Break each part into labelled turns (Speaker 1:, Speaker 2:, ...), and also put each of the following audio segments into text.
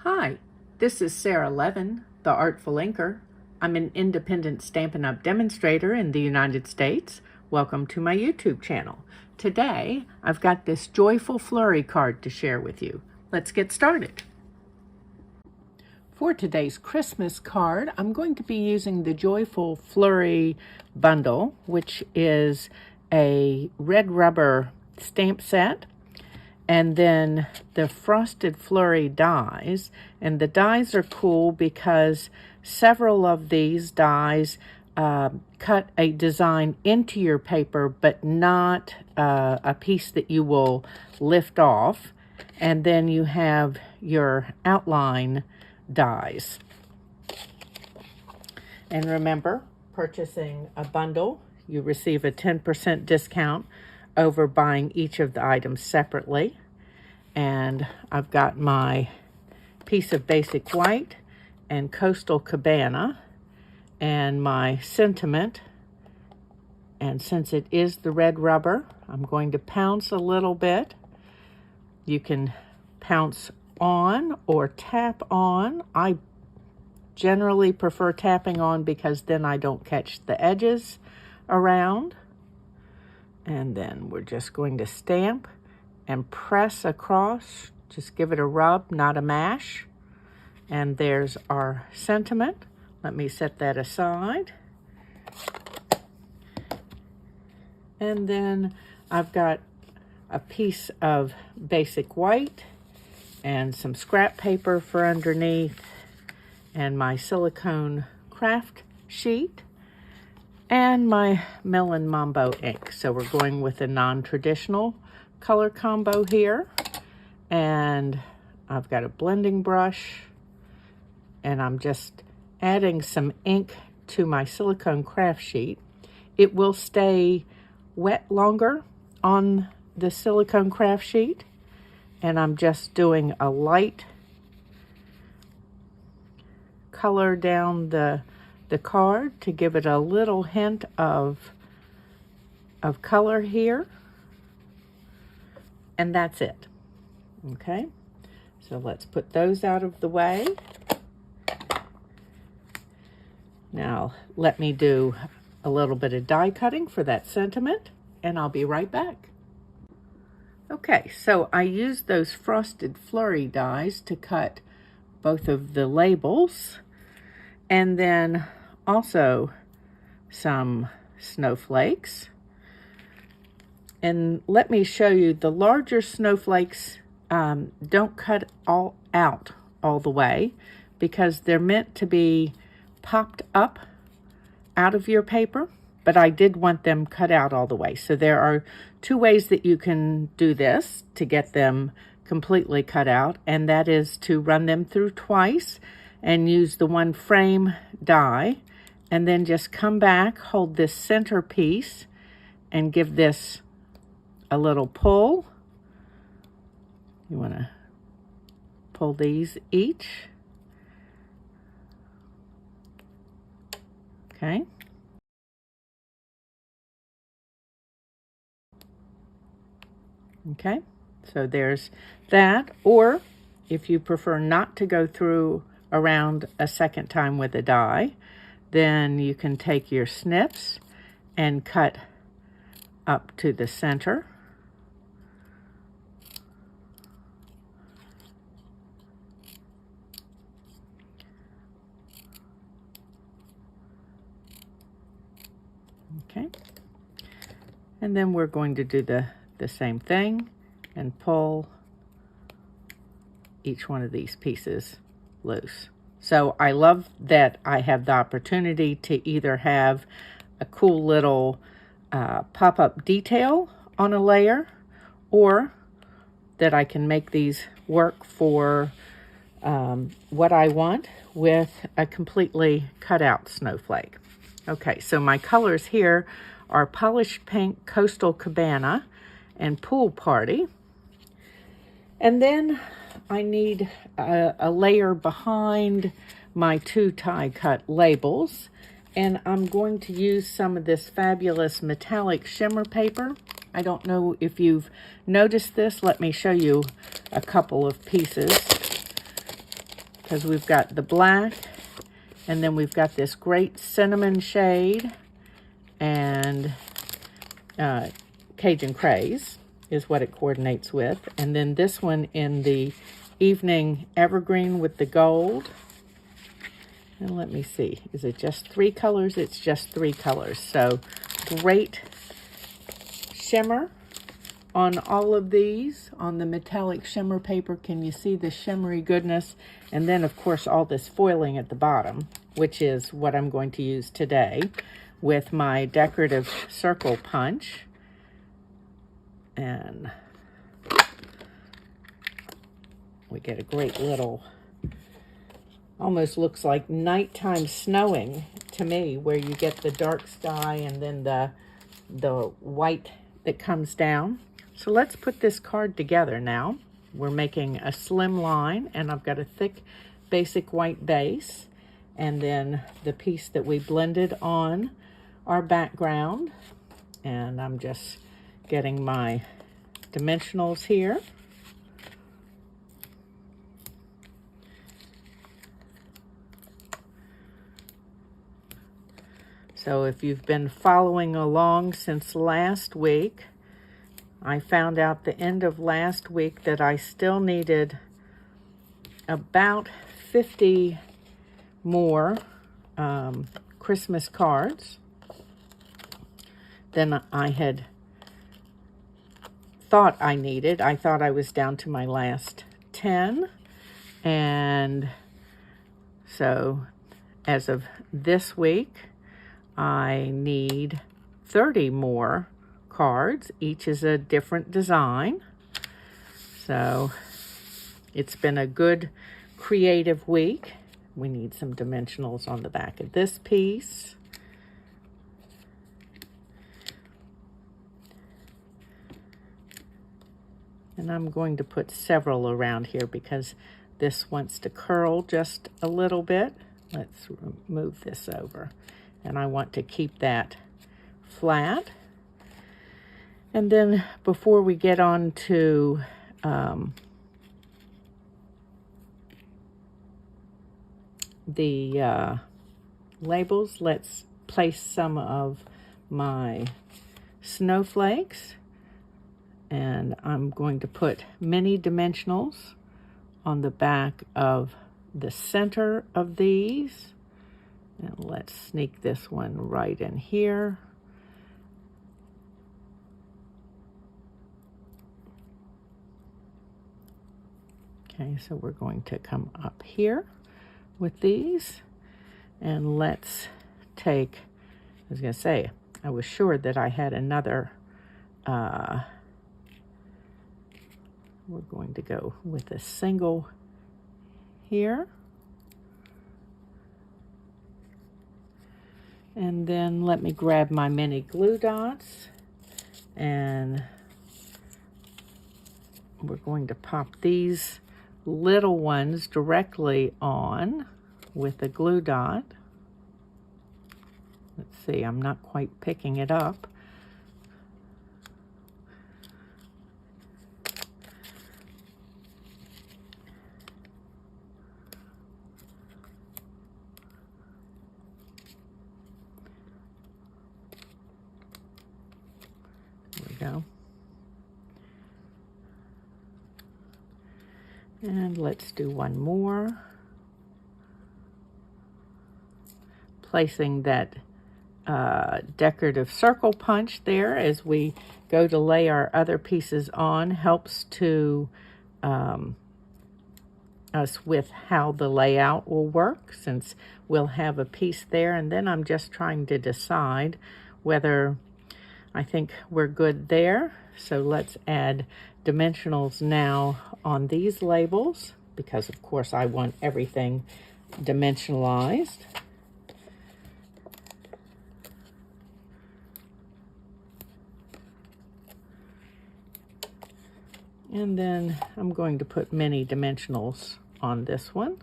Speaker 1: Hi, this is Sara Levin, the Artful Inker. I'm an independent Stampin' Up! Demonstrator in the United States. Welcome to my YouTube channel. Today, I've got this joyful Flurry card to share with you. Let's get started. For today's Christmas card, I'm going to be using the Joyful Flurry bundle, which is a red rubber stamp set, and then the Frosted Flurry dies. And the dies are cool because several of these dies cut a design into your paper, but not a piece that you will lift off. And then you have your outline dies. And remember, purchasing a bundle, you receive a 10% discount over buying each of the items separately. And I've got my piece of basic white and Coastal Cabana and my sentiment. And since it is the red rubber, I'm going to pounce a little bit. You can pounce on or tap on. I generally prefer tapping on because then I don't catch the edges around. And then we're just going to stamp and press across. Just give it a rub, not a mash. And there's our sentiment. Let me set that aside. And then I've got a piece of basic white and some scrap paper for underneath, and my silicone craft sheet, and my Melon Mambo ink. So we're going with a non-traditional color combo here. And I've got a blending brush, and I'm just adding some ink to my silicone craft sheet. It will stay wet longer on the silicone craft sheet. And I'm just doing a light color down the card to give it a little hint of color here. And that's it. Okay, so let's put those out of the way. Now, let me do a little bit of die cutting for that sentiment, and I'll be right back. Okay, so I used those Frosted Flurry dies to cut both of the labels, and then also some snowflakes. And let me show you, the larger snowflakes don't cut all out all the way because they're meant to be popped up out of your paper, but I did want them cut out all the way. So there are two ways that you can do this to get them completely cut out, and that is to run them through twice and use the one frame die, and then just come back, hold this center piece, and give this a little pull. You want to pull these each. Okay. Okay, so there's that. Or if you prefer not to go through around a second time with a die, then you can take your snips and cut up to the center. Okay, and then we're going to do the same thing and pull each one of these pieces loose. So I love that I have the opportunity to either have a cool little pop-up detail on a layer, or that I can make these work for what I want with a completely cut out snowflake. Okay, so my colors here are Polished Pink, Coastal Cabana, and Pool Party. And then I need a layer behind my two tie cut labels, and I'm going to use some of this fabulous metallic shimmer paper. I don't know if you've noticed this. Let me show you a couple of pieces. because we've got the black, and then we've got this great cinnamon shade, and Cajun Craze is what it coordinates with. And then this one in the evening evergreen with the gold. And let me see, is it just 3 colors? It's just 3 colors. So great shimmer on all of these. On the metallic shimmer paper, can you see the shimmery goodness? And then of course all this foiling at the bottom, which is what I'm going to use today with my decorative circle punch. And we get a great little, almost looks like nighttime snowing to me, where you get the dark sky and then the white that comes down. So let's put this card together now. We're making a slimline, and I've got a thick basic white base, and then the piece that we blended on our background. And I'm just getting my dimensionals here. So if you've been following along since last week, I found out the end of last week that I still needed about 50 more Christmas cards than I had thought I needed. I thought I was down to my last 10. And so as of this week, I need 30 more cards. Each is a different design. So it's been a good creative week. We need some dimensionals on the back of this piece. And I'm going to put several around here because this wants to curl just a little bit. Let's move this over. And I want to keep that flat. And then before we get on to the labels, let's place some of my snowflakes. And I'm going to put mini dimensionals on the back of the center of these. And let's sneak this one right in here. Okay, so we're going to come up here with these. And let's take, I was going to say, I was sure that I had another, we're going to go with a single here. And then let me grab my mini glue dots, and we're going to pop these little ones directly on with a glue dot. Let's see, I'm not quite picking it up. Go. And let's do one more. Placing that decorative circle punch there as we go to lay our other pieces on helps to us with how the layout will work, since we'll have a piece there. And then I'm just trying to decide whether I think we're good there. So let's add dimensionals now on these labels, because of course I want everything dimensionalized. And then I'm going to put mini dimensionals on this one.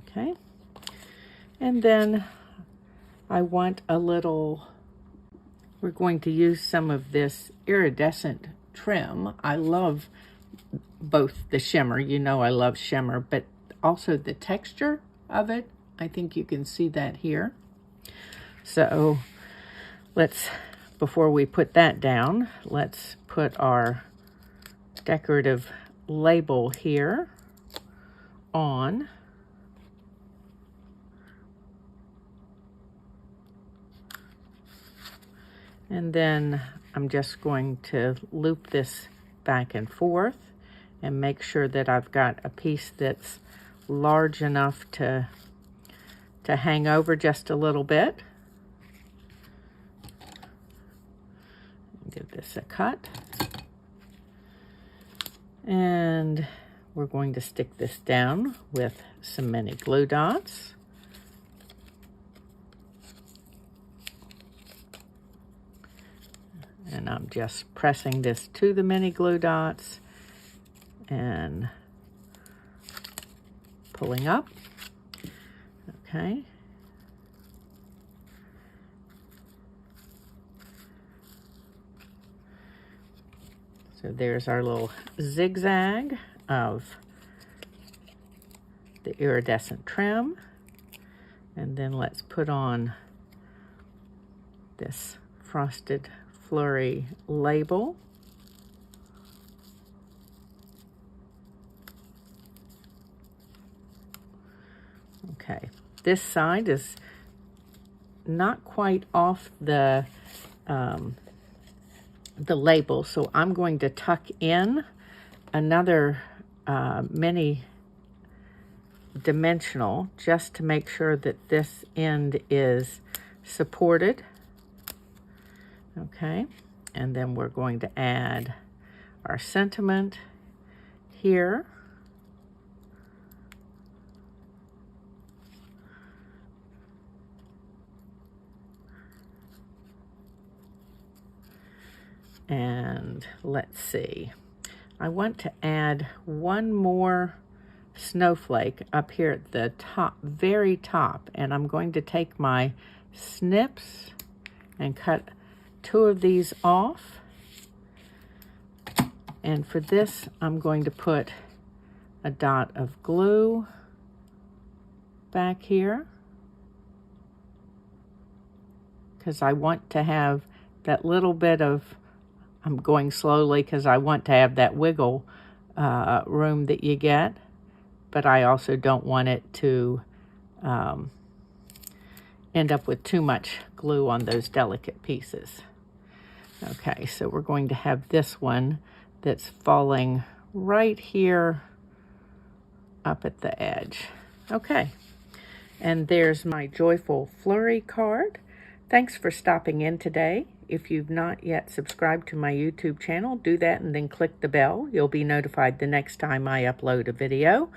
Speaker 1: Okay. And then I want a little, we're going to use some of this iridescent trim. I love both the shimmer, you know I love shimmer, but also the texture of it. I think you can see that here. So before we put that down, let's put our decorative label here on. And then I'm just going to loop this back and forth and make sure that I've got a piece that's large enough to hang over just a little bit. Give this a cut. And we're going to stick this down with some mini glue dots. And I'm just pressing this to the mini glue dots and pulling up. Okay. So there's our little zigzag of the iridescent trim. And then let's put on this frosted Flurry label. Okay, this side is not quite off the label, so I'm going to tuck in another mini dimensional just to make sure that this end is supported. Okay, and then we're going to add our sentiment here. And let's see, I want to add one more snowflake up here at the top, very top, and I'm going to take my snips and cut 2 of these off. And for this, I'm going to put a dot of glue back here because I want to have that little bit of, I'm going slowly because I want to have that wiggle room that you get, but I also don't want it to end up with too much glue on those delicate pieces. Okay, so we're going to have this one that's falling right here up at the edge. Okay, and there's my Joyful Flurry card. Thanks for stopping in today. If you've not yet subscribed to my YouTube channel, do that and then click the bell. You'll be notified the next time I upload a video.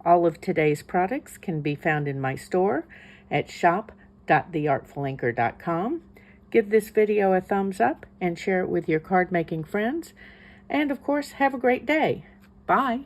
Speaker 1: All of today's products can be found in my store at shop.theartfulinker.com. Give this video a thumbs up and share it with your card making friends. And of course, have a great day. Bye.